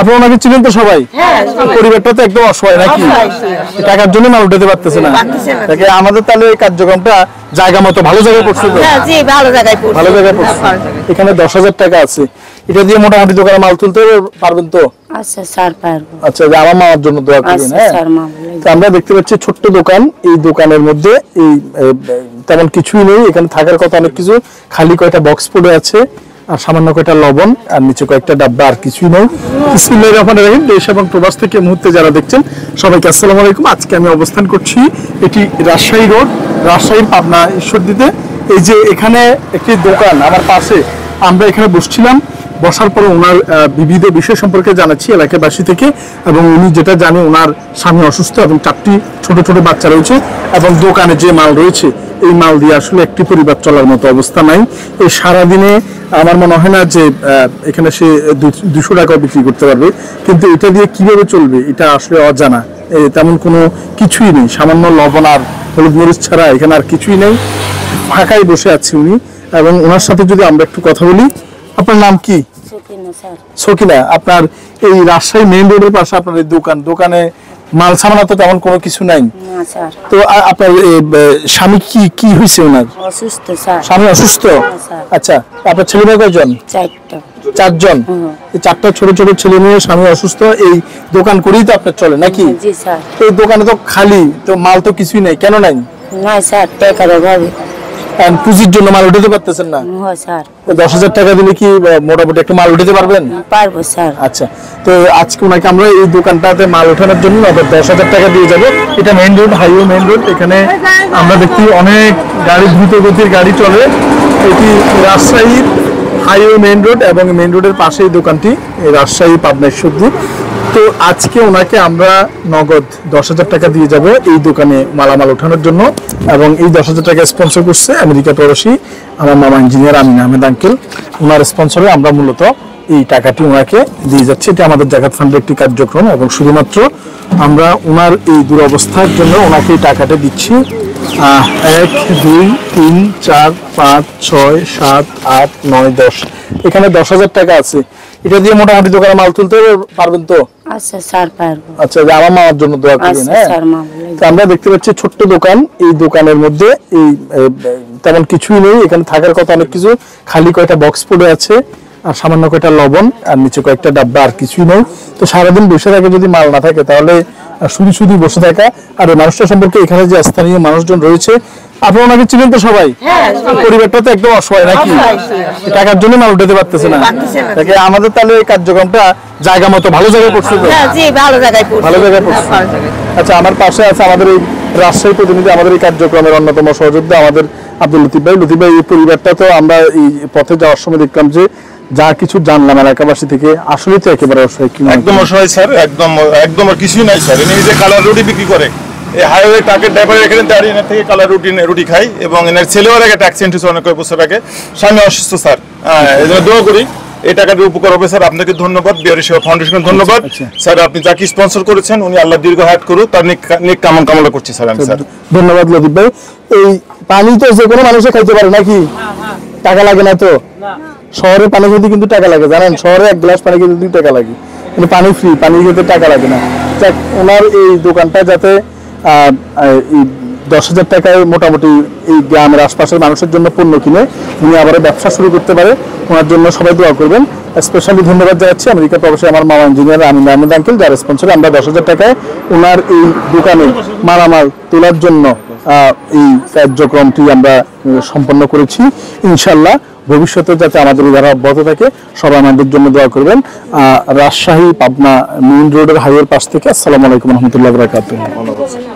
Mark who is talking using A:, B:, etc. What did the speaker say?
A: আপনি ওনাকে চিনেন তো সবাই? পরিবারটা তো একদম অসহায় নাকি? টাকার জন্য মাল উঠাতে পারতেছে না। আমাদের তাহলে এই কার্যক্রমটা জায়গা মতো ভালো জায়গায় পড়ছে তো?
B: ভালো জায়গায়
A: পড়ছে। এখানে 10,000 টাকা আছে, এটা দিয়ে মোটামুটি দোকানে মাল তুলতে পারবেন তো?
B: আচ্ছা স্যার পারবো।
A: আচ্ছা, আমার মামার জন্য দোয়া করবেন। হ্যাঁ, আমরা দেখতে পাচ্ছি ছোট্ট দোকান, এই দোকানের মধ্যে এই তেমন কিছুই নেই, এখানে থাকার কথা অনেক কিছু, খালি কয়টা বক্স পড়ে আছে আর সামান্য কয়টা লবণ আর নিচে কয়েকটা ডাব্বা, আর কিছুই নেই। বিসমিল্লাহির রহমানির রহিম। দেশ এবং প্রবাস থেকে মুহূর্তে যারা দেখছেন সবাইকে আসসালামু আলাইকুম। আজকে আমি অবস্থান করছি এটি রাজশাহী রোড, রাজশাহীর পাবনা ঈশ্বরদীতে। এই যে এখানে একটি দোকান আমার পাশে, আমরা এখানে বসছিলাম, বসার পরে ওনার বিবিধ বিষয় সম্পর্কে জানাচ্ছি এলাকাবাসী থেকে, এবং উনি যেটা জানে ওনার স্বামী অসুস্থ এবং 4টি ছোট ছোট বাচ্চা রয়েছে, এবং দোকানে যে মাল রয়েছে এই মাল দিয়ে আসলে একটি পরিবার চলার মতো অবস্থা নাই। এই সারাদিনে আমার মনে হয় না যে এখানে সে 200 টাকা বিক্রি করতে পারবে, কিন্তু এটা দিয়ে কিভাবে চলবে এটা আসলে অজানা। তেমন কোনো কিছুই নেই, সামান্য লবণ আর হলুদ মরিচ ছাড়া এখানে আর কিছুই নেই। ফাঁকাই বসে আছি উনি, এবং ওনার সাথে যদি আমরা একটু কথা বলি। আপনার নাম কি? সকিনা। আপনার এই রাজশাহী মেইন রোডের পাশে আপনার এই দোকানে মাল সামানা তো তেমন কোনো কিছু নাই। তো আপনার স্বামী কি হয়েছে? ওনার
B: অসুস্থ স্যার।
A: স্বামী অসুস্থ? আচ্ছা, আপনার ছেলে মেয়ে কয়জন? 4জন। এই 4টা ছোট ছোট ছেলে মেয়ে, স্বামী অসুস্থ, এই দোকান করেই তো আপনার চলে নাকি?
B: জি স্যার।
A: এই দোকানে তো খালি, তো মাল তো কিছুই নেই, কেন নাই?
B: না স্যার, টাকার অভাবে।
A: পুঁজির জন্য মাল উঠাতে পারতেছেন না? 10,000 টাকা দিলে কি মোটামুটি একটু মাল উঠাতে পারবেন?
B: পারবো স্যার।
A: আচ্ছা, তো আজকে ওনাকে আমরা এই দোকানটাতে মাল ওঠানোর জন্য 10,000 টাকা দিয়ে যাবো। এটা main road, highway main road. এখানে আমরা দেখি অনেক গাড়ি, দ্রুত গতির গাড়ি চলে। এটি রাজশাহীর হাইওয়ে মেইন রোড, এবং মেইন রোডের পাশেই দোকানটি, রাজশাহী পাবনা ঈশ্বরদী। তো আজকে ওনাকে আমরা নগদ 10,000 টাকা দিয়ে যাব এই দোকানে মালামাল ওঠানোর জন্য, এবং এই 10,000 টাকা স্পন্সর করছে আমেরিকা প্রবাসী আমার মামা ইঞ্জিনিয়ার আমিন আহমেদ আঙ্কেল। ওনার স্পন্সরে আমরা মূলত এই টাকাটি ওনাকে দিয়ে যাচ্ছি। এটা আমাদের জাকাত ফান্ডের একটি কার্যক্রম, এবং শুধুমাত্র আমরা ওনার এই দুরবস্থার জন্য ওনাকে এই টাকাটা দিচ্ছি। 1 2 3 4 5 6 7 8 9 10, এখানে 10,000 টাকা আছে, এটা দিয়ে মোটামুটি দোকানে মাল তুলতে পারবেন তো?
B: আচ্ছা স্যার পারবো।
A: আচ্ছা, আমার মামার জন্য দোয়া করবেন। হ্যাঁ, আমরা দেখতে পাচ্ছি ছোট্ট দোকান, এই দোকানের মধ্যে এই তেমন কিছুই নেই, এখানে থাকার কথা অনেক কিছু, খালি কয়টা বক্স পড়ে আছে আর সামান্য কয়টা লবণ আর নিচে কয়েকটা ডাব্বা, আর কিছুই নেই। তো সারাদিন বসে থাকে, যদি মাল না থাকে তাহলে শুধু বসে থাকা। আর এই মানুষটা সম্পর্কে এখানে যে স্থানীয় মানুষজন রয়েছে, আপনি ওনাকে চিনেন তো সবাই? পরিবারটা তো একদম অসহায় নাকি? টাকার জন্য মাল উঠাতে পারতেছে না। আমাদের তাহলে এই কার্যক্রমটা জায়গা মতো ভালো জায়গায় পড়ছে তো?
B: ভালো জায়গায়
A: পড়ছে। আচ্ছা, আমার পাশে আছে আমাদের এই রাজশাহী প্রতিনিধি, আমাদের এই কার্যক্রমের অন্যতম সহযোদ্ধা আমাদের আব্দুল লতিফ ভাই। লতিফ ভাই, এই পরিবারটা তো আমরা এই পথে যাওয়ার সময় দেখলাম যে যা কিছু জানলাম এলাকাবাসী থেকে, আসলে তো একেবারে অসহায়।
C: একদম অসহায় স্যার, একদম আর কিছুই নাই স্যার। ইনি যে কালার রুটি বিক্রি করে, এই হাইওয়ে ট্রাকের ড্রাইভার এখানে দাঁড়িয়ে এনার থেকে কালার রুটি খাই, এবং এনার ছেলেও আগে অ্যাক্সিডেন্ট হয়েছে অনেক বছর আগে, স্বামী অসুস্থ স্যার। এই জন্য দোয়া করি এই টাকাটি উপকার হবে স্যার। আপনাকে ধন্যবাদ, বিহারি সেবা ফাউন্ডেশন ধন্যবাদ স্যার। আপনি যাকে স্পন্সর করেছেন উনি আল্লাহ দীর্ঘ হায়াত করুক, তার নেক কামনা করছি স্যার আমি। স্যার
A: ধন্যবাদ লতিফ ভাই। এই পানি তো যে কোনো মানুষে খাইতে পারে নাকি? টাকা লাগে না তো? শহরে পানি খেতে কিন্তু টাকা লাগে, জানেন? শহরে 1 গ্লাস পানি খেতে 2 টাকা লাগে, কিন্তু পানি ফ্রি, পানি খেতে টাকা লাগে না। ওনার এই দোকানটা যাতে 10,000 টাকায় মোটামুটি এই গ্রামের আশপাশের মানুষের জন্য পণ্য কিনে উনি আবার ব্যবসা শুরু করতে পারে, ওনার জন্য সবাই দোয়া করবেন। স্পেশালি ধন্যবাদ জানাচ্ছি আমেরিকা প্রবাসী আমার মামা ইঞ্জিনিয়ার আমিন আহমেদ আঙ্কেল, যার স্পন্সরে আমরা 10,000 টাকায় ওনার এই দোকানে মালামাল তোলার জন্য এই কার্যক্রমটি আমরা সম্পন্ন করেছি। ইনশাল্লাহ ভবিষ্যতে যাতে আমাদের এই ধারা অব্যাহত থাকে, সবাই আমাদের জন্য দোয়া করবেন। রাজশাহী পাবনা মেইন রোডের হাইওয়ের পাশ থেকে। আসসালামু আলাইকুম রহমতুল্লাহ বারাকাতুহু।